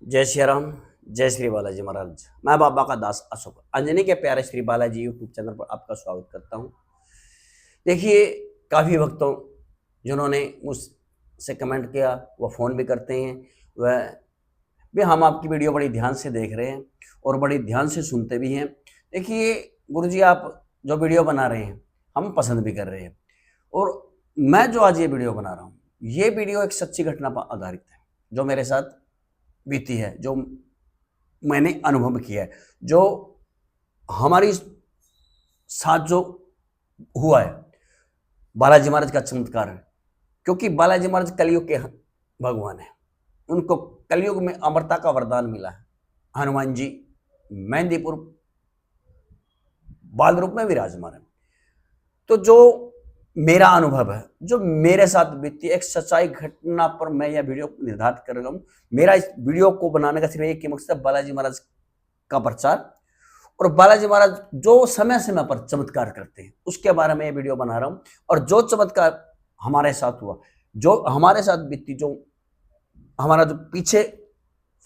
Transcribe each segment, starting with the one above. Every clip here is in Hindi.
जय श्री राम। जय श्री बालाजी महाराज। मैं बाबा का दास अशोक अंजनी के प्यारे श्री बालाजी यूट्यूब चैनल पर आपका स्वागत करता हूं। देखिए, काफ़ी भक्तों जिन्होंने मुझसे कमेंट किया, वह फ़ोन भी करते हैं, वह भी हम आपकी वीडियो बड़ी ध्यान से देख रहे हैं और बड़ी ध्यान से सुनते भी हैं। देखिए गुरुजी, आप जो वीडियो बना रहे हैं हम पसंद भी कर रहे हैं, और मैं जो आज ये वीडियो बना रहा हूँ, ये वीडियो एक सच्ची घटना पर आधारित है जो मेरे साथ बीती है, जो मैंने अनुभव किया है, जो हमारी साथ जो हुआ है। बालाजी महाराज का चमत्कार है, क्योंकि बालाजी महाराज कलयुग के भगवान है। उनको कलयुग में अमरता का वरदान मिला है। हनुमान जी मेहंदीपुर बाल रूप में विराजमान है। तो जो मेरा अनुभव है, जो मेरे साथ बीती एक सच्चाई घटना पर मैं यह वीडियो निर्धारित कर रहा हूँ। मेरा इस वीडियो को बनाने का सिर्फ एक ही मकसद है, बालाजी महाराज का प्रचार, और बालाजी महाराज जो समय समय पर चमत्कार करते हैं उसके बारे में ये वीडियो बना रहा हूँ। और जो चमत्कार हमारे साथ हुआ, जो हमारे साथ बीती, जो हमारा जो पीछे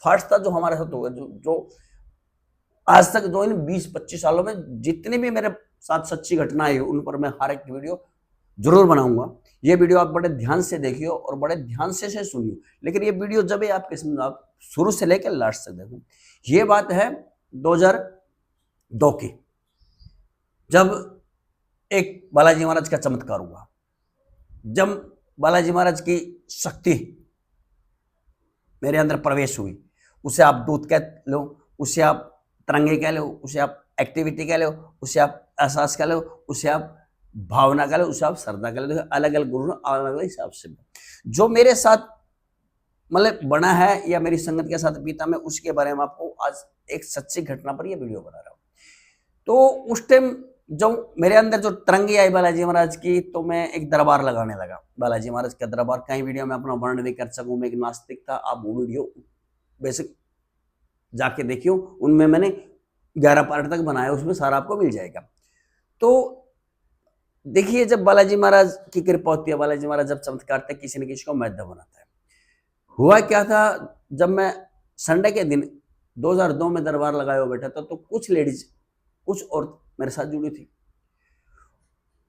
फास्ट था, जो हमारे साथ हुआ, जो आज तक जो इन 20-25 सालों में जितनी भी मेरे साथ सच्ची घटनाएं उन पर मैं हर एक वीडियो जरूर बनाऊंगा। ये वीडियो आप बड़े ध्यान से देखियो और बड़े ध्यान से सुनियो। लेकिन ये वीडियो जब भी आपके समझ, आप शुरू से लेकर लास्ट तक देखो। ये बात है 2002 की, जब एक बालाजी महाराज का चमत्कार हुआ। जब बालाजी महाराज की शक्ति मेरे अंदर प्रवेश हुई, उसे आप दूत कह लो, उसे आप तरंगे कह लो, उसे आप एक्टिविटी कह लो, उसे आप एहसास कह लो, उसे आप भावना कह लो, उसे आप श्रद्धा कह लो। अलग अलग गुरु अलग अलग हिसाब से जो मेरे साथ मतलब बना है या मेरी संगत के साथ बीता, मैं उसके बारे में आपको आज एक सच्ची घटना पर यह वीडियो बना रहा हूँ। तो उस टाइम जो मेरे अंदर जो तरंगी आई बालाजी महाराज की, तो मैं एक दरबार लगाने लगा। बालाजी महाराज का दरबार, कई वीडियो में अपना वर्णन भी कर सकूं। मैं एक नास्तिक था, आप वो वीडियो बेसिक जाके देखियो, उनमें मैंने 11 पार्ट तक बनाया, उसमें सारा आपको मिल जाएगा। तो देखिए, जब बालाजी महाराज की कृपा होती है, बालाजी महाराज जब चमत्कार करते, किसी न किसी को माध्यम बनाता है। हुआ क्या था, जब मैं संडे के दिन 2002 में दरबार लगाया हुआ बैठा था, तो कुछ लेडीज, कुछ औरत मेरे साथ जुड़ी थी।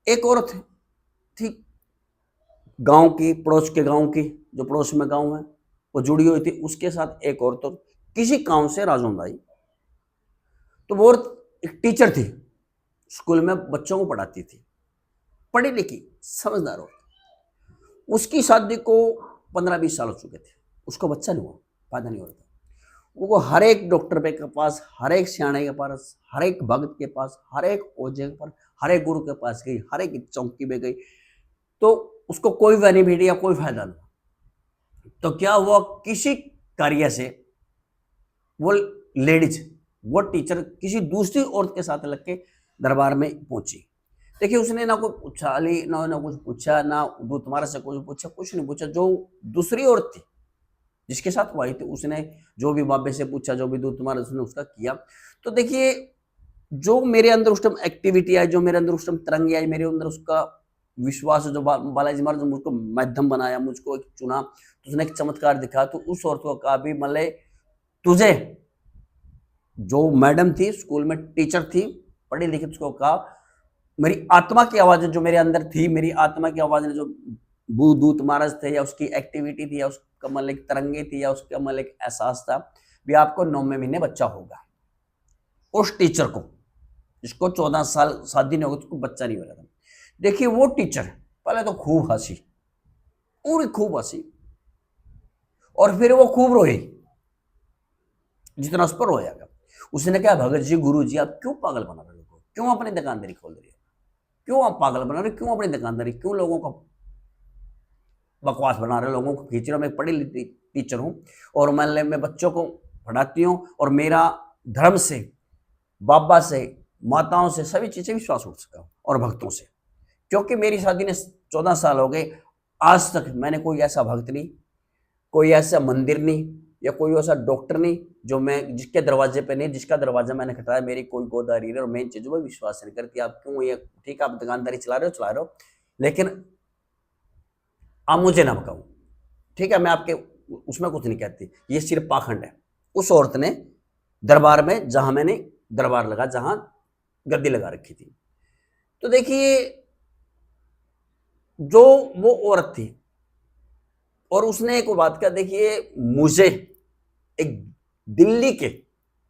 एक औरत थी गांव की, पड़ोस के गांव की, जो पड़ोस में गांव है, वो जुड़ी हुई थी। उसके साथ एक औरत और किसी गांव से राजौंद आई। तो वो औरत एक टीचर थी, स्कूल में बच्चों को पढ़ाती थी, पढ़ी लिखी समझदार औरत। उसकी शादी को 15-20 साल हो चुके थे, उसको बच्चा नहीं हुआ, पैदा नहीं हो रहा था। वो हर एक डॉक्टर के पास, हर एक सियाणे के पास, हर एक भगत के पास, हर एक ओझे के पास, हर एक गुरु के पास गई, हर एक चौकी में गई, तो उसको कोई बेनिफिट या कोई फायदा नहीं। तो क्या हुआ, किसी कार्य से वो लेडीज, वो टीचर किसी दूसरी औरत के साथ लग के दरबार में पहुंची। देखिए, उसने ना कोई पूछा ना कुछ पूछा, ना दूत महाराज से कुछ पूछा, कुछ नहीं पूछा। जो दूसरी औरत थी जिसके साथ वो आई थी, उसने जो भी बाबे से पूछा, जो भी दूत महाराज, उसने उसका किया। तो देखिए, जो मेरे अंदर उस टाइम एक्टिविटी आई, जो मेरे अंदर उस टाइम तरंगी आई, मेरे अंदर उसका विश्वास, जो बालाजी महाराज ने मुझको माध्यम बनाया, मुझको एक चुना, तो उसने एक चमत्कार दिखा। तो उस औरत को कहा भी, मतलब तुझे, जो मैडम थी स्कूल में टीचर थी, पढ़ी लिखी, उसको कहा, मेरी आत्मा की आवाज जो मेरे अंदर थी, मेरी आत्मा की आवाज ने, जो दूत महाराज थे, या उसकी एक्टिविटी थी, या उसका मतलब एक तरंगे थी, या उसका मतलब एक एहसास था भी आपको 9वें महीने बच्चा होगा। उस टीचर को, जिसको 14 साल शादी नहीं होगी, उसको बच्चा नहीं हो रहा था। देखिए, वो टीचर पहले तो खूब हंसी, पूरी खूब हंसी, और फिर वो खूब रोई, जितना उस पर रोया गया। उसने कहा, भगत जी, गुरु जी, आप क्यों पागल बना रहे हो, क्यों अपनी दुकानदारी खोल रही हो, क्यों आप पागल बना रहे हो, क्यों अपनी दुकानदारी, क्यों लोगों को बकवास बना रहे हो, लोगों को खींच रहे हो। मैं पढ़ी लिखी टीचर हूँ, और मैं बच्चों को पढ़ाती हूँ, और मेरा धर्म से, बाबा से, माताओं से, सभी चीजें विश्वास उठ सका, और भक्तों से, क्योंकि मेरी शादी ने 14 साल हो गए, आज तक मैंने कोई ऐसा भक्त नहीं, कोई ऐसा मंदिर नहीं, या कोई ऐसा डॉक्टर नहीं जो मैं, जिसके दरवाजे पे नहीं, जिसका दरवाजा मैंने खटाया, मेरी कोई गोदारी है। और मेन चीजों में विश्वास नहीं करती। आप क्यों, ये ठीक है, आप दुकानदारी चला रहे हो, लेकिन आप मुझे ना भगाओ, ठीक है, मैं आपके उसमें कुछ नहीं कहती, ये सिर्फ पाखंड है। उस औरत ने दरबार में, जहां मैंने दरबार लगा, जहां गद्दी लगा रखी थी, तो देखिए जो वो औरत थी और उसने एक बात कहा, देखिए मुझे एक दिल्ली के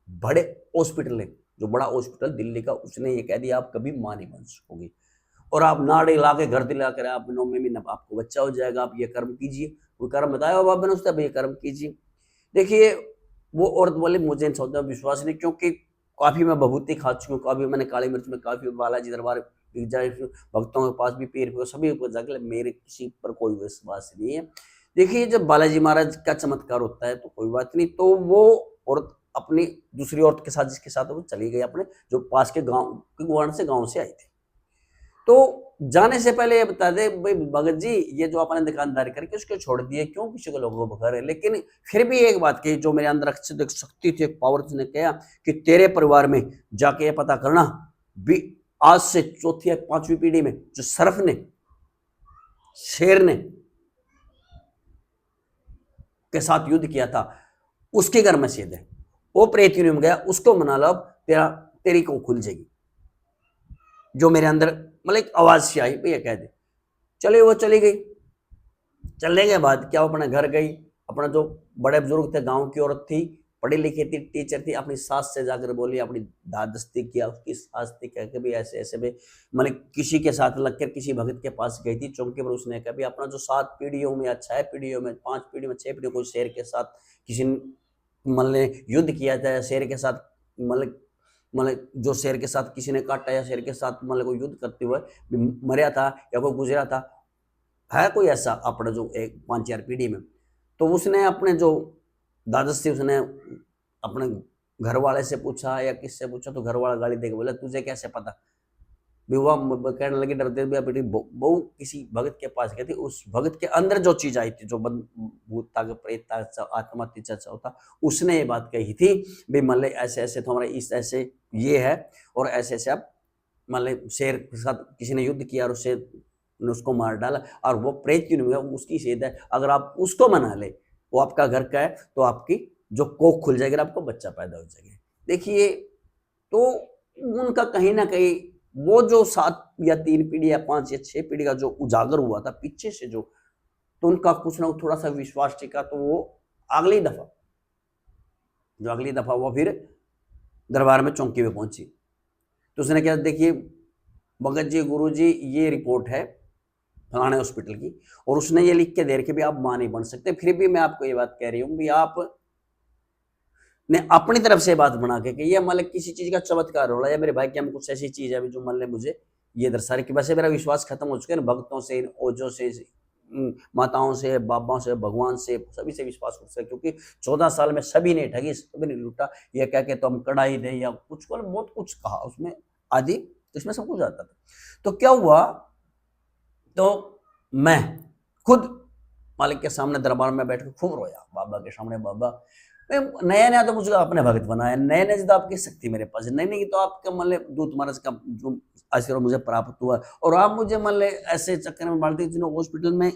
बड़े हॉस्पिटल है, जो बड़ा हॉस्पिटल दिल्ली का, उसने ये कह दिया आप कभी मां नहीं बन सकोगी, और आप नाड़े ला के घर दिला कर आप 9 महीने आपको बच्चा हो जाएगा, आप ये कर्म कीजिए। वो कर्म बताया बाबा ने उसने, अब ये कर्म कीजिए। देखिए वो औरत बोले मुझे इन सौदों में विश्वास नहीं, क्योंकि काफी मैं भभूति खा चुकी हूँ, काफी मैंने काली मिर्च में काफी बालाजी दरबार भक्तों के पास भी पीर पे सभी ऊपर जाकर, मेरे किसी पर कोई विश्वास नहीं है। देखिए जब बालाजी महाराज का चमत्कार होता है तो कोई बात नहीं। तो वो औरत अपनी दूसरी औरत के साथ, जिसके साथ वो चली गई अपने, जो पास के गांव के गुआंढ से गांव से आई थी। तो जाने से पहले ये बता दे भाई भगत जी, ये जो आपने दुकानदारी करके उसको छोड़ दिए क्यों, किसी को लोगों को भगा रहे। लेकिन फिर भी एक बात कही, जो मेरे अंदर एक शक्ति थी, एक पावर थी, ने कहा कि तेरे परिवार में जाके ये पता करना भी आज से चौथी या पांचवी पीढ़ी में जो सर्फ ने, शेर ने के साथ युद्ध किया था, उसके घर में सीध है, वो प्रेत में गया, उसको मना लो, तेरी को खुल जाएगी। जो मेरे अंदर मतलब एक आवाज सी आई, भैया कह दे। चले वो चली गई। चलने के बाद क्या, अपने घर गई, अपना जो बड़े बुजुर्ग थे, गांव की औरत थी, पढ़ी लिखी थी, टीचर थी, अपनी सास से जाकर बोली, अपनी दादस्ती किया, उसकी सास थी, कह के भी ऐसे ऐसे भी मतलब किसी के साथ लगकर किसी भगत के पास गई थी चौंके पर। उसने कहा भी अपना जो 7 पीढ़ियों में या 6 पीढ़ियों में, 5 पीढ़ी में, 6 पीढ़ियों कोई शेर के साथ किसी मतलब युद्ध किया था, शेर के साथ मतलब जो शेर के साथ किसी ने काटा या शेर के साथ मतलब कोई युद्ध करते हुए मरा था या कोई गुजरा था, है कोई ऐसा अपना जो एक 5-4 पीढ़ी में। तो उसने अपने जो दादस थी, उसने अपने घर वाले से पूछा या किससे पूछा, तो घर वाला गाली देके बोला तुझे कैसे पता। विवाह कहने लगी डरते हुए, बेटी बहू किसी भगत के पास गई थी, उस भगत के अंदर जो चीज आई थी, जो भूत था, प्रेत था, आत्मा था, उसने ये बात कही थी भाई मतलब ऐसे ऐसे तुम्हारा इस ऐसे ये है, और ऐसे ऐसे आप मतलब शेर के साथ किसी ने युद्ध किया और उससे उसको मार डाला, और वो प्रेत क्यों नहीं हुआ, उसकी सेध है, अगर आप उसको मना ले, वो आपका घर का है, तो आपकी जो कोख खुल जाएगी, आपको बच्चा पैदा हो जाएगा। देखिए तो उनका कहीं ना कहीं वो जो 7 या 3 पीढ़ी या 5 या 6 पीढ़ी का जो उजागर हुआ था पीछे से, जो तो उनका कुछ ना थोड़ा सा विश्वास टिका। तो वो अगली दफा वो फिर दरबार में चौकी में पहुंची, तो उसने क्या, देखिए भगत जी, गुरु जी, ये रिपोर्ट है फलाने हॉस्पिटल की, और उसने ये लिख के दे रखे भी आप मां नहीं बन सकते। फिर भी मैं आपको ये बात कह रही हूँ भी आप ने अपनी तरफ से बात बना के कि ये मतलब किसी चीज का चमत्कार हो रहा है, मेरे भाई के हम कुछ ऐसी चीज है जो मतलब मुझे ये दर्शा रही कि वैसे मेरा विश्वास खत्म हो चुका है, भक्तों से, ओझों से, माताओं से, बाबाओं से, भगवान से, सभी से विश्वास उठ सके, क्योंकि 14 साल में सभी ने ठगी, सभी ने लूटा। ये कह के तो हम कढ़ाई दे या कुछ बहुत कुछ कहा उसमें आदि, इसमें सब कुछ आता था। तो क्या हुआ, तो मैं खुद मालिक के सामने दरबार में बैठ के खूब रोया बाबा के सामने। बाबा नया नया तो मुझे अपने भगत बनाया, नए नए तो आपकी शक्ति मेरे पास, नहीं नहीं तो आपका मतलब दूत महाराज का जो आशीर्वाद मुझे प्राप्त हुआ, और आप मुझे मतलब ऐसे चक्कर में डालते जिन्हों हॉस्पिटल में,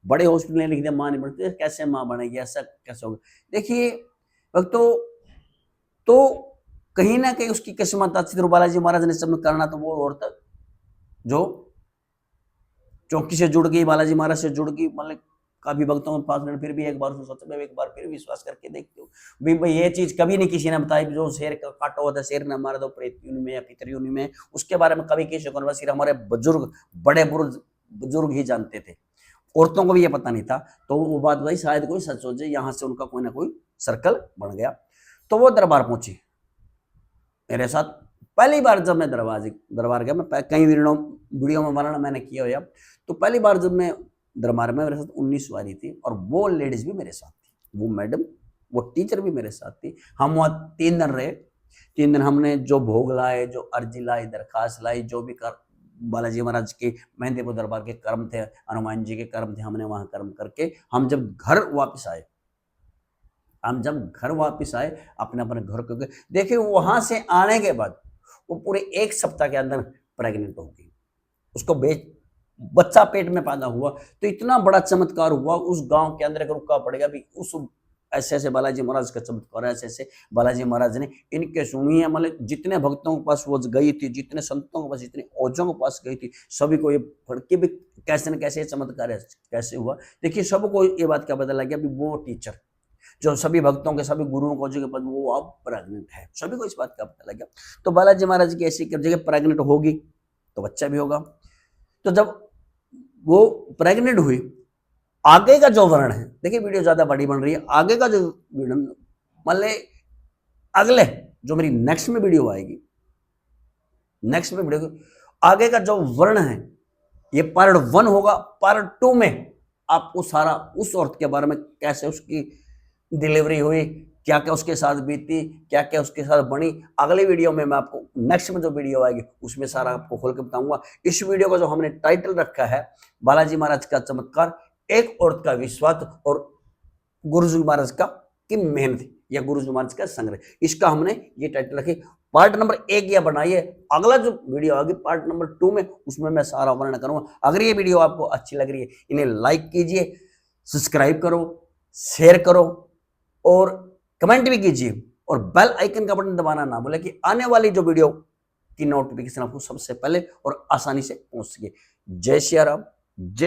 बड़े हॉस्पिटल में लिख दिया मां नहीं बढ़ती, कैसे मां बनेगी, ऐसा कैसे होगा। देखिए तो कहीं ना कहीं उसकी किस्मत अच्छी थी, बालाजी महाराज ने सब करना, तो वो औरत जो चौकी से जुड़ गई, बालाजी महाराज से जुड़ गई, मतलब काफी भक्तों के पास में, फिर भी एक बार सोचा मैं एक बार फिर विश्वास करके देखती हूँ भाई ये चीज कभी नहीं किसी ने बताई, जो शेर का काटा हुआ था, शेर ने मारा था प्रेत योनि में या पितर योनि में, उसके बारे में कभी किसी को, सिर्फ हमारे बुजुर्ग, बड़े बुजुर्ग ही जानते थे, औरतों को भी ये पता नहीं था। तो वो बात भाई शायद कोई सच हो जाए, यहाँ से उनका कोई ना कोई सर्कल बन गया। तो वो दरबार पहुंची मेरे साथ। पहली बार जब मैं दरबार गया, मैं कई वीडियो में वर्णन मैंने किया हो, तो पहली बार जब मैं दरबार में, मेरे साथ 19 सवारी थी, और वो लेडीज भी मेरे साथ थी, वो मैडम, वो टीचर भी मेरे साथ थी। हम वहाँ 3 दिन रहे। 3 दिन हमने जो भोग लाए, जो अर्जी लाई, दरखास्त लाई, जो भी कर बालाजी महाराज के, मेहंदीपुर दरबार के कर्म थे, हनुमान जी के कर्म थे, हमने वहां कर्म करके हम जब घर वापस आए, अपने अपने घर को गए। देखिए वहां से आने के बाद वो पूरे 1 सप्ताह के अंदर प्रेग्नेंट हो गई, उसको बच्चा पेट में पैदा हुआ। तो इतना बड़ा चमत्कार हुआ उस गांव के अंदर, रुका पड़ेगा भी उस ऐसे ऐसे बालाजी महाराज का चमत्कार है, ऐसे ऐसे बालाजी महाराज ने इनके सुनी है, मतलब जितने भक्तों के पास वो गई थी, जितने संतों के पास, जितने ओझों के पास गई थी, सभी को ये पढ़ के भी कैसे न कैसे ये चमत्कार कैसे हुआ। देखिए सबको ये बात क्या पता लग गया, अभी वो टीचर जो सभी भक्तों के, सभी गुरुओं को जो पद, वो अब प्रेग्नेंट है, सभी को इस बात का पता लग गया। तो बालाजी महाराज की ऐसी जगह प्रेग्नेंट होगी तो बच्चा भी होगा। तो जब वो प्रेग्नेंट हुई, आगे का जो वर्णन है, देखिए वीडियो ज्यादा बड़ी बन रही है, आगे का जो मतलब अगले जो मेरी नेक्स्ट में वीडियो आएगी, नेक्स्ट में वीडियो आगे का जो वर्ण है, ये पार्ट 1 होगा। पार्ट 2 में आपको सारा उस औरत के बारे में, कैसे उसकी डिलीवरी हुई, क्या क्या उसके साथ बीती, क्या क्या उसके साथ बनी, अगले वीडियो में मैं आपको, नेक्स्ट में जो वीडियो आएगी उसमें सारा आपको खोल के बताऊंगा। इस वीडियो का जो हमने टाइटल रखा है, बालाजी महाराज का चमत्कार, एक औरत का विश्वास और गुरुजी महाराज का की मेहनत या गुरुजी महाराज का संग्रह, इसका हमने ये टाइटल रखी। पार्ट नंबर 1 यह बनाइए, अगला जो वीडियो आएगी पार्ट नंबर 2 में, उसमें मैं सारा वर्णन करूंगा। अगर ये वीडियो आपको अच्छी लग रही है, इन्हें लाइक कीजिए, सब्सक्राइब करो, शेयर करो और कमेंट भी कीजिए, और बेल आइकन का बटन दबाना ना भूलें कि आने वाली जो वीडियो की नोटिफिकेशन आपको सबसे पहले और आसानी से पहुंच सके। जय श्री राम, जय